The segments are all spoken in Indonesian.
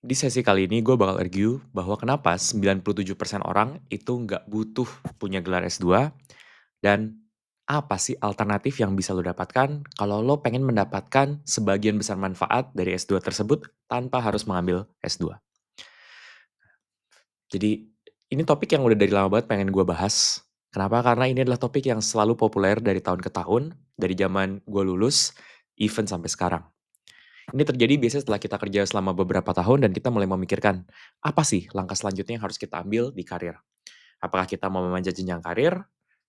Di sesi kali ini gue bakal argue bahwa kenapa 97% orang itu nggak butuh punya gelar S2 dan apa sih alternatif yang bisa lo dapatkan kalau lo pengen mendapatkan sebagian besar manfaat dari S2 tersebut tanpa harus mengambil S2. Jadi ini topik yang udah dari lama banget pengen gue bahas. Kenapa? Karena ini adalah topik yang selalu populer dari tahun ke tahun, dari zaman gue lulus, even sampai sekarang. Ini terjadi biasanya setelah kita kerja selama beberapa tahun dan kita mulai memikirkan, apa sih langkah selanjutnya yang harus kita ambil di karir? Apakah kita mau memanjat jenjang karir,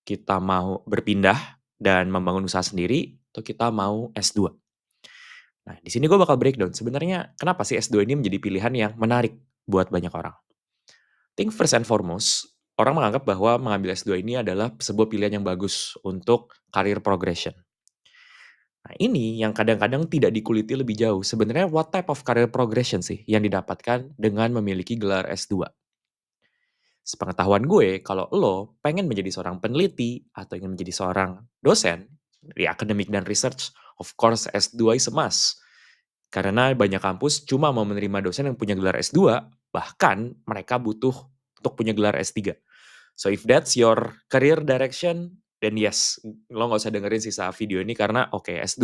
kita mau berpindah dan membangun usaha sendiri, atau kita mau S2? Nah, di sini gue bakal breakdown sebenarnya kenapa sih S2 ini menjadi pilihan yang menarik buat banyak orang. Think first and foremost, orang menganggap bahwa mengambil S2 ini adalah sebuah pilihan yang bagus untuk career progression. Nah, ini yang kadang-kadang tidak dikuliti lebih jauh. Sebenarnya what type of career progression sih yang didapatkan dengan memiliki gelar S2? Sepengetahuan gue, kalau lo pengen menjadi seorang peneliti atau ingin menjadi seorang dosen di akademik dan research, of course S2 is a must. Karena banyak kampus cuma mau menerima dosen yang punya gelar S2, bahkan mereka butuh untuk punya gelar S3. So if that's your career direction, then yes, lo nggak usah dengerin sisa video ini karena oke, S2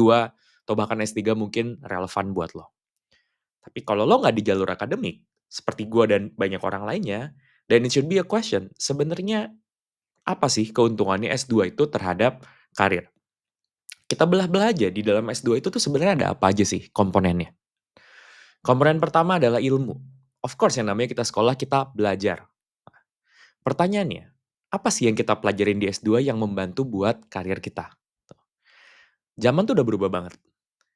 atau bahkan S3 mungkin relevan buat lo. Tapi kalau lo nggak di jalur akademik, seperti gue dan banyak orang lainnya, then it should be a question, sebenarnya apa sih keuntungannya S2 itu terhadap karir? Kita belah-belah aja di dalam S2 itu tuh sebenarnya ada apa aja sih komponennya. Komponen pertama adalah ilmu. Of course yang namanya kita sekolah, kita belajar. Pertanyaannya, apa sih yang kita pelajarin di S2 yang membantu buat karir kita? Zaman tuh udah berubah banget.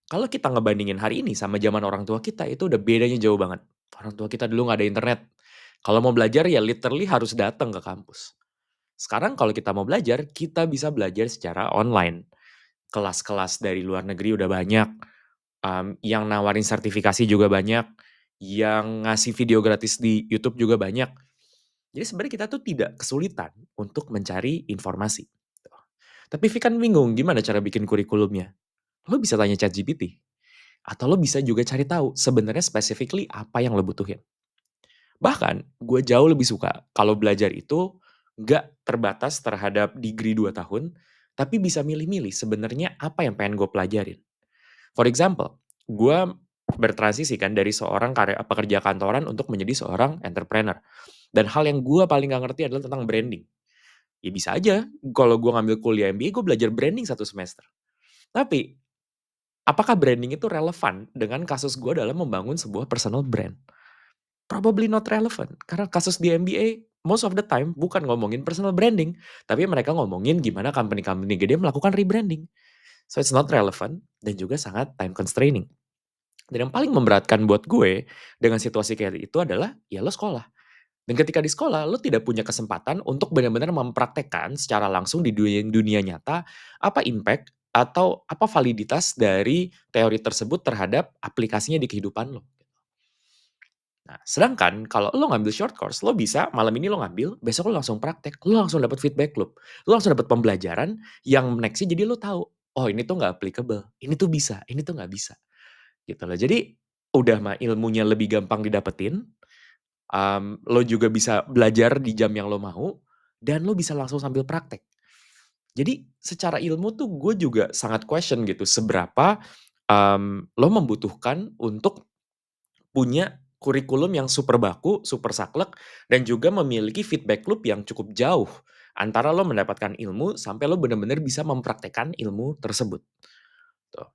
Kalau kita ngebandingin hari ini sama zaman orang tua kita, itu udah bedanya jauh banget. Orang tua kita dulu nggak ada internet. Kalau mau belajar ya literally harus datang ke kampus. Sekarang kalau kita mau belajar, kita bisa belajar secara online. Kelas-kelas dari luar negeri udah banyak, yang nawarin sertifikasi juga banyak, yang ngasih video gratis di YouTube juga banyak. Jadi sebenarnya kita tuh tidak kesulitan untuk mencari informasi. Tapi Vi kan bingung gimana cara bikin kurikulumnya. Lo bisa tanya ChatGPT. Atau lo bisa juga cari tahu sebenarnya specifically apa yang lo butuhin. Bahkan gue jauh lebih suka kalau belajar itu nggak terbatas terhadap degree 2 tahun, tapi bisa milih-milih sebenarnya apa yang pengen gue pelajarin. For example, gue bertransisi kan dari seorang pekerja kantoran untuk menjadi seorang entrepreneur. Dan hal yang gue paling gak ngerti adalah tentang branding. Ya bisa aja, kalau gue ngambil kuliah MBA, gue belajar branding 1 semester. Tapi, apakah branding itu relevan dengan kasus gue dalam membangun sebuah personal brand? Probably not relevant. Karena kasus di MBA, most of the time bukan ngomongin personal branding, tapi mereka ngomongin gimana company-company gede melakukan rebranding. So it's not relevant dan juga sangat time constraining. Dan yang paling memberatkan buat gue dengan situasi kayak itu adalah ya lo sekolah. Dan ketika di sekolah, lo tidak punya kesempatan untuk benar-benar mempraktekkan secara langsung di dunia nyata apa impact atau apa validitas dari teori tersebut terhadap aplikasinya di kehidupan lo. Nah, sedangkan kalau lo ngambil short course, lo bisa malam ini lo ngambil, besok lo langsung praktek, lo langsung dapat feedback loop, lo langsung dapat pembelajaran yang nextnya jadi lo tahu, oh ini tuh nggak applicable, ini tuh bisa, ini tuh nggak bisa, gitu loh. Jadi udah mah ilmunya lebih gampang didapetin, lo juga bisa belajar di jam yang lo mau, dan lo bisa langsung sambil praktek. Jadi secara ilmu tuh gue juga sangat question gitu, seberapa lo membutuhkan untuk punya kurikulum yang super baku, super saklek, dan juga memiliki feedback loop yang cukup jauh antara lo mendapatkan ilmu sampai lo benar-benar bisa mempraktekkan ilmu tersebut, tuh.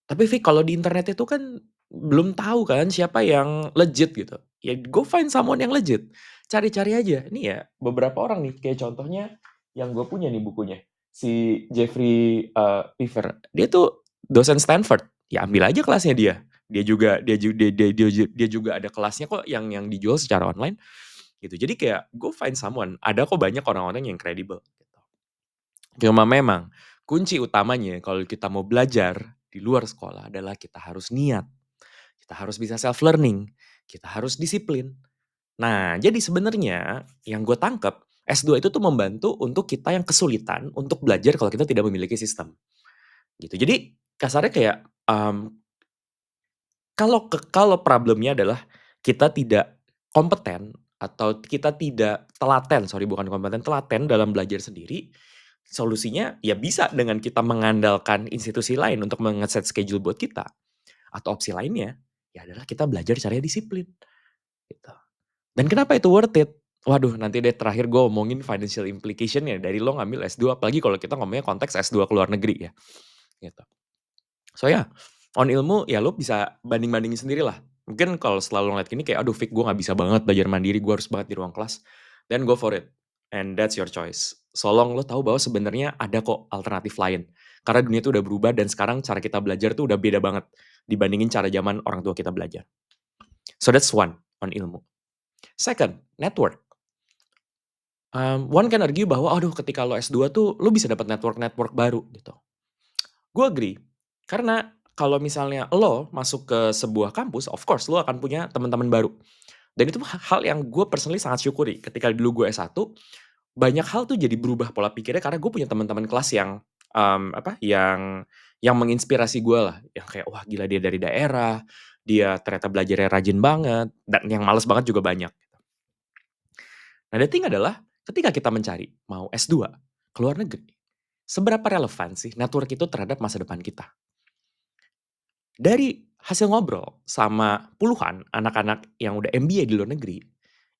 Tapi Vi, kalau di internet itu kan belum tahu kan siapa yang legit gitu. Ya go find someone yang legit. Cari-cari aja. Ini ya beberapa orang nih, kayak contohnya yang gue punya nih bukunya. Si Jeffrey Piver. Dia tuh dosen Stanford. Ya ambil aja kelasnya dia. Dia juga ada kelasnya kok yang dijual secara online gitu. Jadi kayak go find someone. Ada kok banyak orang-orang yang kredibel gitu. Cuma memang kunci utamanya kalau kita mau belajar di luar sekolah adalah kita harus niat, kita harus bisa self learning, kita harus disiplin. Nah, jadi sebenarnya yang gue tangkep S2 itu tuh membantu untuk kita yang kesulitan untuk belajar kalau kita tidak memiliki sistem gitu. Jadi kasarnya kayak Kalau problemnya adalah kita tidak kompeten atau kita tidak telaten, sorry bukan kompeten, telaten dalam belajar sendiri, solusinya ya bisa dengan kita mengandalkan institusi lain untuk schedule buat kita. Atau opsi lainnya, ya adalah kita belajar caranya disiplin, gitu. Dan kenapa itu worth it? Waduh, nanti deh terakhir gue omongin financial implication-nya dari lo ngambil S2, apalagi kalau kita ngomongnya konteks S2 ke luar negeri ya, gitu. So ya, on ilmu ya lo bisa banding-bandingin sendiri lah. Mungkin kalau selalu ngeliat gini kayak, aduh Fik gue gak bisa banget belajar mandiri, gue harus banget di ruang kelas. Then go for it. And that's your choice. So long lo tahu bahwa sebenarnya ada kok alternatif lain. Karena dunia itu udah berubah dan sekarang cara kita belajar tuh udah beda banget dibandingin cara zaman orang tua kita belajar. So that's one, on ilmu. Second, network. One can argue bahwa, aduh ketika lo S2 tuh, lo bisa dapat network-network baru gitu. Gue agree, karena kalau misalnya lo masuk ke sebuah kampus, of course lo akan punya teman-teman baru. Dan itu hal yang gue personally sangat syukuri. Ketika dulu gue S1, banyak hal tuh jadi berubah pola pikirnya karena gue punya teman-teman kelas yang, yang menginspirasi gue lah. Yang kayak, wah gila dia dari daerah, dia ternyata belajarnya rajin banget, dan yang males banget juga banyak. Nah, the thing adalah ketika kita mencari mau S2 ke luar negeri, seberapa relevan sih network itu terhadap masa depan kita? Dari hasil ngobrol sama puluhan anak-anak yang udah MBA di luar negeri,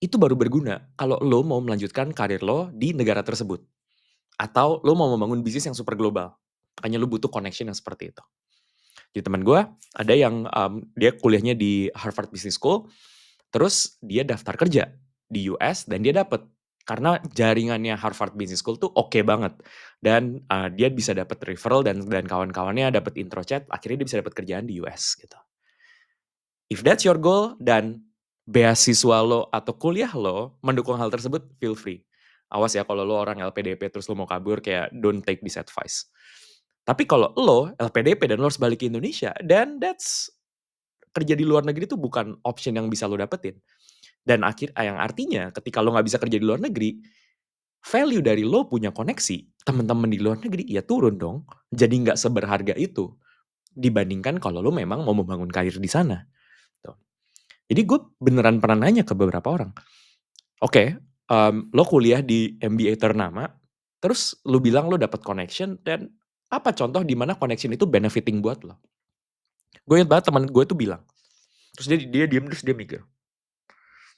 itu baru berguna kalau lo mau melanjutkan karir lo di negara tersebut. Atau lo mau membangun bisnis yang super global. Makanya lo butuh connection yang seperti itu. Jadi teman gue ada yang dia kuliahnya di Harvard Business School, terus dia daftar kerja di US dan dia dapet. Karena jaringannya Harvard Business School tuh oke banget. Dan dia bisa dapat referral dan kawan-kawannya dapat intro chat, akhirnya dia bisa dapat kerjaan di US gitu. If that's your goal dan beasiswa lo atau kuliah lo mendukung hal tersebut, feel free. Awas ya kalau lo orang LPDP terus lo mau kabur, kayak don't take this advice. Tapi kalau lo LPDP dan lo harus balik ke Indonesia, then that's kerja di luar negeri itu bukan option yang bisa lo dapetin. Dan yang artinya ketika lo nggak bisa kerja di luar negeri, value dari lo punya koneksi, teman-teman di luar negeri ya turun dong. Jadi nggak seberharga itu dibandingkan kalau lo memang mau membangun karir di sana. Tuh. Jadi gue beneran pernah nanya ke beberapa orang. Oke, lo kuliah di MBA ternama, terus lo bilang lo dapat connection, dan apa contoh di mana connection itu benefiting buat lo? Gue ingat banget teman gue tuh bilang, terus dia diem terus dia mikir.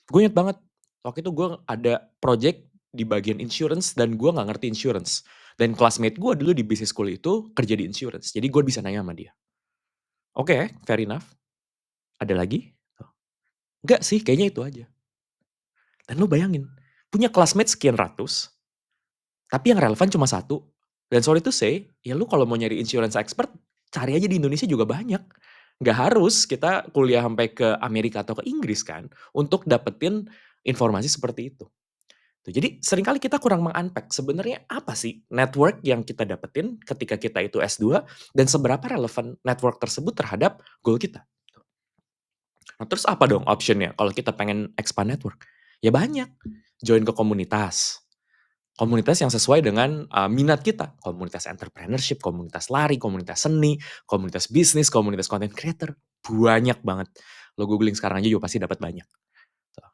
Gue ingat banget, waktu itu gue ada project di bagian insurance dan gue nggak ngerti insurance. Dan classmate gue dulu di business school itu kerja di insurance, jadi gue bisa nanya sama dia. Oke, fair enough. Ada lagi? Enggak sih, kayaknya itu aja. Dan lo bayangin, punya classmate sekian ratus, tapi yang relevan cuma satu. Dan sorry to say, ya lu kalau mau nyari insurance expert, cari aja di Indonesia juga banyak. Nggak harus kita kuliah sampai ke Amerika atau ke Inggris kan, untuk dapetin informasi seperti itu. Tuh, jadi seringkali kita kurang meng-unpack sebenarnya apa sih network yang kita dapetin ketika kita itu S2 dan seberapa relevan network tersebut terhadap goal kita. Nah, terus apa dong optionnya kalau kita pengen expand network? Ya banyak. Join ke komunitas. Komunitas yang sesuai dengan minat kita. Komunitas entrepreneurship, komunitas lari, komunitas seni, komunitas bisnis, komunitas content creator. Banyak banget. Lo googling sekarang aja juga pasti dapat banyak. Tuh.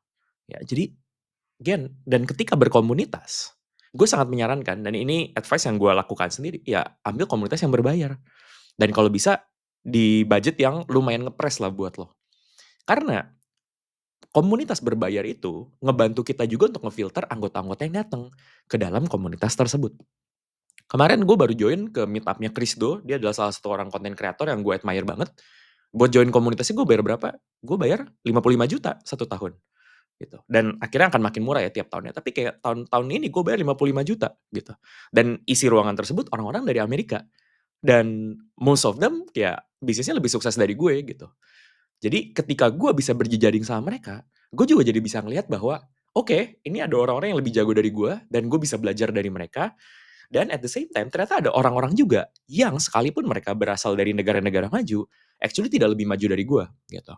Ya, jadi again, dan ketika berkomunitas, gue sangat menyarankan, dan ini advice yang gue lakukan sendiri, ya ambil komunitas yang berbayar. Dan kalau bisa, di budget yang lumayan ngepres lah buat lo. Karena komunitas berbayar itu ngebantu kita juga untuk ngefilter anggota-anggota yang datang ke dalam komunitas tersebut. Kemarin gue baru join ke meetupnya Krisdo, dia adalah salah satu orang content creator yang gue admire banget. Buat join komunitasnya gue bayar berapa? Gue bayar 55 juta 1 tahun. Gitu. Dan akhirnya akan makin murah ya tiap tahunnya. Tapi kayak tahun ini gue bayar 55 juta gitu. Dan isi ruangan tersebut orang-orang dari Amerika. Dan most of them ya bisnisnya lebih sukses dari gue gitu. Jadi ketika gue bisa berjejaring sama mereka, gue juga jadi bisa ngelihat bahwa oke, ini ada orang-orang yang lebih jago dari gue dan gue bisa belajar dari mereka. Dan at the same time ternyata ada orang-orang juga yang sekalipun mereka berasal dari negara-negara maju, actually tidak lebih maju dari gue gitu.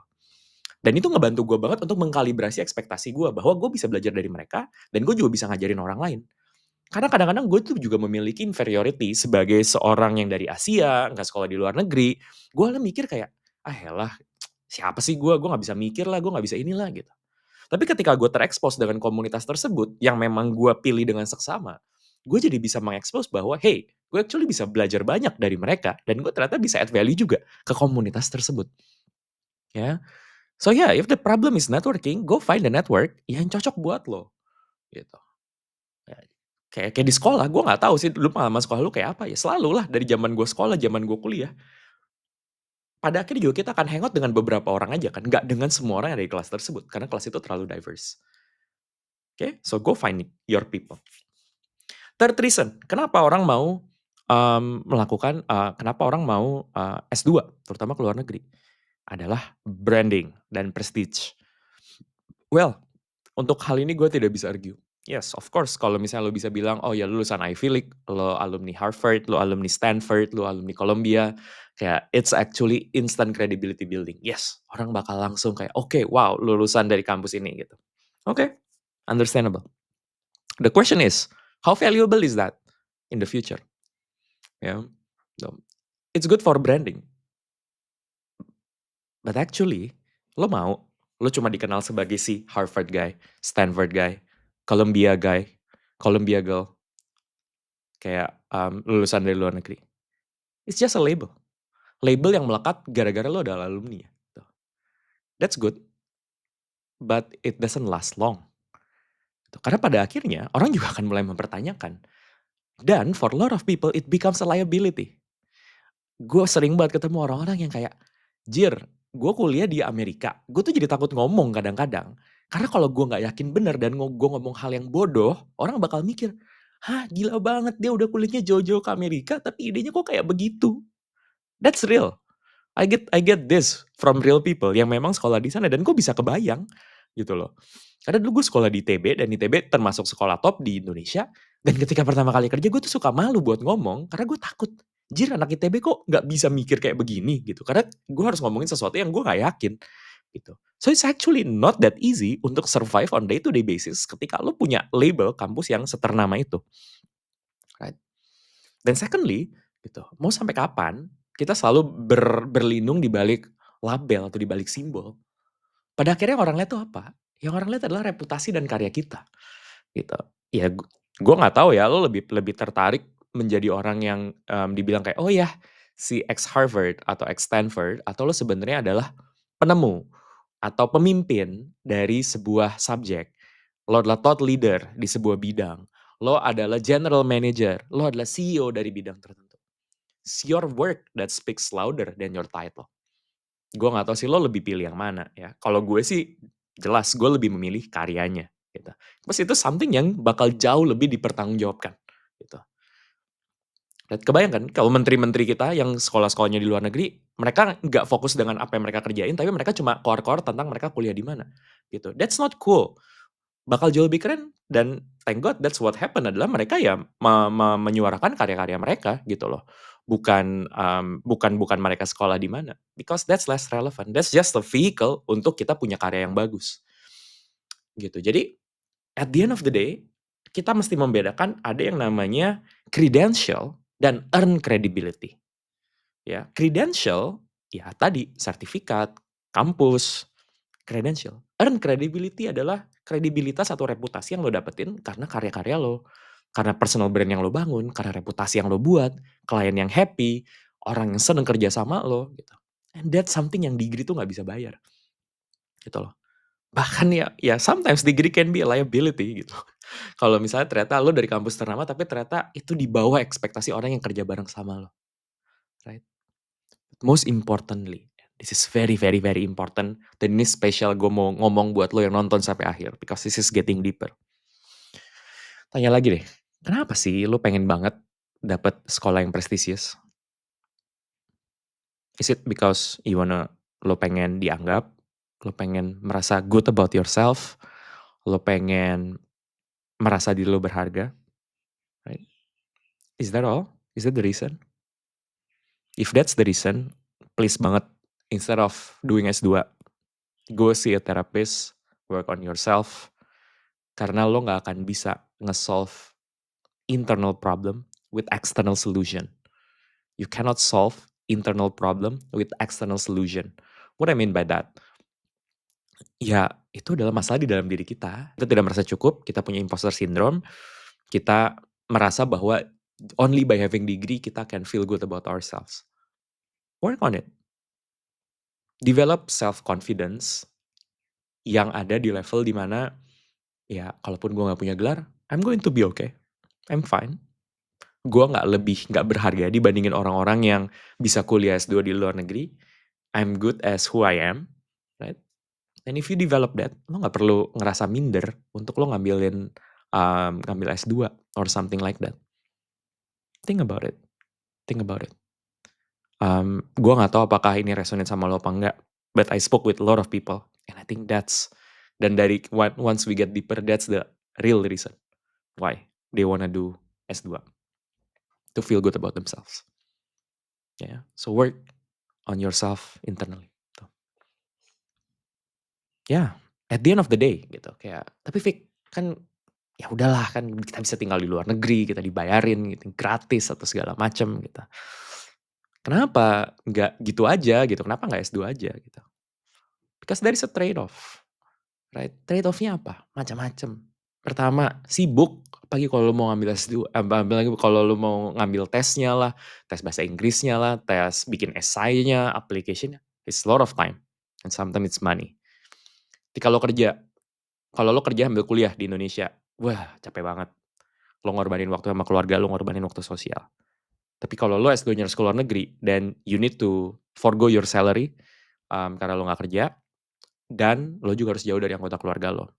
Dan itu ngebantu gue banget untuk mengkalibrasi ekspektasi gue bahwa gue bisa belajar dari mereka dan gue juga bisa ngajarin orang lain. Karena kadang-kadang gue tuh juga memiliki inferiority sebagai seorang yang dari Asia, nggak sekolah di luar negeri. Gue mikir kayak, ah elah, siapa sih gue nggak bisa mikir lah, gue nggak bisa inilah gitu. Tapi ketika gue terekspos dengan komunitas tersebut, yang memang gue pilih dengan seksama, gue jadi bisa mengekspos bahwa, hey, gue actually bisa belajar banyak dari mereka, dan gue ternyata bisa add value juga ke komunitas tersebut. Ya, so yeah, if the problem is networking, go find the network yang cocok buat lo, gitu. Ya, kayak di sekolah, gue nggak tahu sih dulu pengalaman sekolah lu kayak apa ya. Selalu lah dari zaman gue sekolah, zaman gue kuliah. Pada akhirnya juga kita akan hangout dengan beberapa orang aja kan, nggak dengan semua orang yang ada di kelas tersebut, karena kelas itu terlalu diverse. Oke, so go find your people. Third reason, kenapa orang mau kenapa orang mau S2, terutama ke luar negeri, adalah branding dan prestige. Well, untuk hal ini gue tidak bisa argue. Yes, of course, kalau misalnya lo bisa bilang, oh ya lulusan Ivy League, lo alumni Harvard, lo alumni Stanford, lo alumni Columbia, kayak it's actually instant credibility building. Yes, orang bakal langsung kayak, oke, wow, lulusan dari kampus ini gitu. Oke, understandable. The question is, how valuable is that in the future? Ya, it's good for branding. But actually, lo cuma dikenal sebagai si Harvard guy, Stanford guy, Columbia guy, Columbia girl, kayak lulusan dari luar negeri. It's just a label. Label yang melekat gara-gara lo adalah alumni. That's good, but it doesn't last long. Karena pada akhirnya, orang juga akan mulai mempertanyakan. Dan for a lot of people, it becomes a liability. Gue sering banget ketemu orang-orang yang kayak, Jir, gue kuliah di Amerika, gue tuh jadi takut ngomong kadang-kadang. Karena kalau gue gak yakin bener dan gue ngomong hal yang bodoh, orang bakal mikir, hah gila banget dia udah kuliahnya jauh-jauh ke Amerika, tapi idenya kok kayak begitu. That's real. I get this from real people yang memang sekolah di sana dan gue bisa kebayang gitu loh. Karena dulu gue sekolah di ITB dan ITB termasuk sekolah top di Indonesia dan ketika pertama kali kerja gue tuh suka malu buat ngomong karena gue takut. Jir anak ITB kok nggak bisa mikir kayak begini gitu. Karena gue harus ngomongin sesuatu yang gue nggak yakin gitu. So it's actually not that easy untuk survive on day to day basis ketika lo punya label kampus yang seternama itu. Right? Dan secondly, gitu, mau sampai kapan kita selalu berlindung di balik label atau di balik simbol? Pada akhirnya yang orang lihat tuh apa? Yang orang lihat adalah reputasi dan karya kita, gitu. Ya gue nggak tahu ya, lo lebih lebih tertarik menjadi orang yang dibilang kayak, oh ya si ex Harvard atau ex Stanford, atau lo sebenarnya adalah penemu atau pemimpin dari sebuah subjek. Lo adalah thought leader di sebuah bidang. Lo adalah general manager. Lo adalah CEO dari bidang tertentu. It's your work that speaks louder than your title. Gue nggak tahu sih lo lebih pilih yang mana ya. Kalau gue sih jelas gue lebih memilih karyanya gitu. Terus itu something yang bakal jauh lebih dipertanggungjawabkan gitu. Dan kebayangkan kalau menteri-menteri kita yang sekolah-sekolahnya di luar negeri, mereka nggak fokus dengan apa yang mereka kerjain, tapi mereka cuma core-core tentang mereka kuliah di mana gitu. That's not cool. Bakal jauh lebih keren dan thank God that's what happened adalah mereka ya menyuarakan karya-karya mereka gitu loh. Bukan mereka sekolah di mana. Because that's less relevant. That's just a vehicle untuk kita punya karya yang bagus. Gitu. Jadi at the end of the day, kita mesti membedakan ada yang namanya credential dan earn credibility. Ya, credential ya tadi sertifikat, kampus, credential. Earn credibility adalah kredibilitas atau reputasi yang lo dapetin karena karya-karya lo, karena personal brand yang lo bangun, karena reputasi yang lo buat, klien yang happy, orang yang seneng kerja sama lo gitu. And that's something yang degree tuh nggak bisa bayar. Gitu loh. Bahkan ya sometimes degree can be a liability gitu. Kalau misalnya ternyata lo dari kampus ternama tapi ternyata itu di bawah ekspektasi orang yang kerja bareng sama lo. Right? Most importantly, this is very very very important dan ini spesial gue mau ngomong buat lo yang nonton sampai akhir because this is getting deeper. Tanya lagi deh, kenapa sih lo pengen banget dapet sekolah yang prestisius? Is it because lo pengen dianggap, lo pengen merasa good about yourself, lo pengen merasa diri lo berharga, right? Is that all? Is that the reason? If that's the reason, please banget instead of doing S2, go see a therapist, work on yourself, karena lo gak akan bisa nge-solve internal problem with external solution. You cannot solve internal problem with external solution. What I mean by that, ya itu adalah masalah di dalam diri kita. Kita tidak merasa cukup, kita punya imposter syndrome, kita merasa bahwa only by having degree kita can feel good about ourselves. Work on it. Develop self-confidence yang ada di level dimana, ya kalaupun gue gak punya gelar, I'm going to be okay. I'm fine. Gue nggak berharga dibandingin orang-orang yang bisa kuliah S2 di luar negeri. I'm good as who I am, right? And if you develop that, lo nggak perlu ngerasa minder untuk lo ngambil S2 or something like that. Think about it. Think about it. Gue nggak tahu apakah ini resonate sama lo apa enggak, but I spoke with a lot of people, and I think dan once we get deeper, that's the real reason why they wanna do S2, to feel good about themselves. Yeah, so work on yourself internally. Tuh. Ya, at the end of the day gitu kayak, tapi Fik, kan ya udahlah kan kita bisa tinggal di luar negeri, kita dibayarin gitu, gratis atau segala macam gitu. Kenapa nggak gitu aja gitu, kenapa nggak S2 aja gitu? Because there is a trade off, right? Trade off-nya apa? Macam-macam. Pertama, sibuk, apalagi kalau lu mau ngambil S2, apalagi kalau lu mau ngambil tesnya lah, tes bahasa Inggrisnya lah, tes bikin esainya, application-nya, it's a lot of time and sometimes it's money. Tapi kalau lo kerja ambil kuliah di Indonesia, wah capek banget. Lo ngorbanin waktu sama keluarga, lo ngorbanin waktu sosial. Tapi kalau lo S2-nya harus ke luar negeri, then you need to forgo your salary, karena lo nggak kerja, dan lo juga harus jauh dari anggota keluarga lo.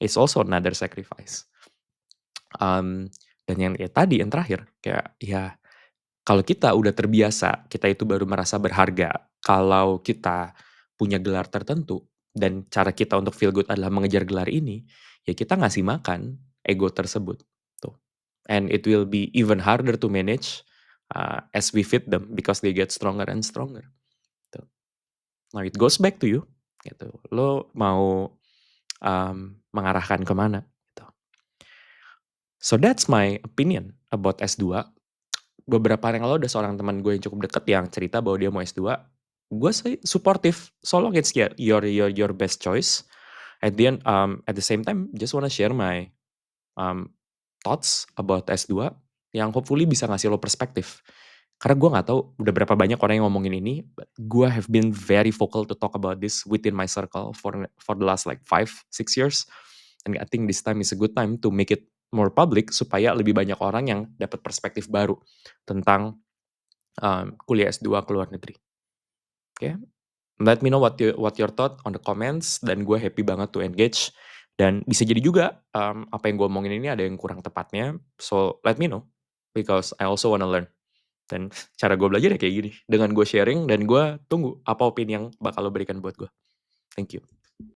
It's also another sacrifice. Dan yang tadi yang terakhir, kayak ya kalau kita udah terbiasa, kita itu baru merasa berharga kalau kita punya gelar tertentu, dan cara kita untuk feel good adalah mengejar gelar ini, ya kita ngasih makan ego tersebut, tuh. And it will be even harder to manage, as we feed them because they get stronger and stronger, tuh. Now it goes back to you, gitu. Lo mau, mengarahkan kemana gitu. So that's my opinion about S2. Beberapa hari yang lalu ada seorang teman gue yang cukup deket yang cerita bahwa dia mau S2. Gue sih supportive, so long it's your best choice. At the same time, just wanna share my thoughts about S2 yang hopefully bisa ngasih lo perspektif. Karena gue nggak tahu udah berapa banyak orang yang ngomongin ini, but gue have been very vocal to talk about this within my circle for the last like 5-6 years. And I think this time is a good time to make it more public supaya lebih banyak orang yang dapat perspektif baru tentang kuliah S2 ke luar negeri. Oke, let me know what your thought on the comments, dan gue happy banget to engage. Dan bisa jadi juga apa yang gue omongin ini ada yang kurang tepatnya, so let me know because I also wanna learn. Dan cara gue belajar ya kayak gini, dengan gue sharing dan gue tunggu apa opini yang bakal lo berikan buat gue. Thank you.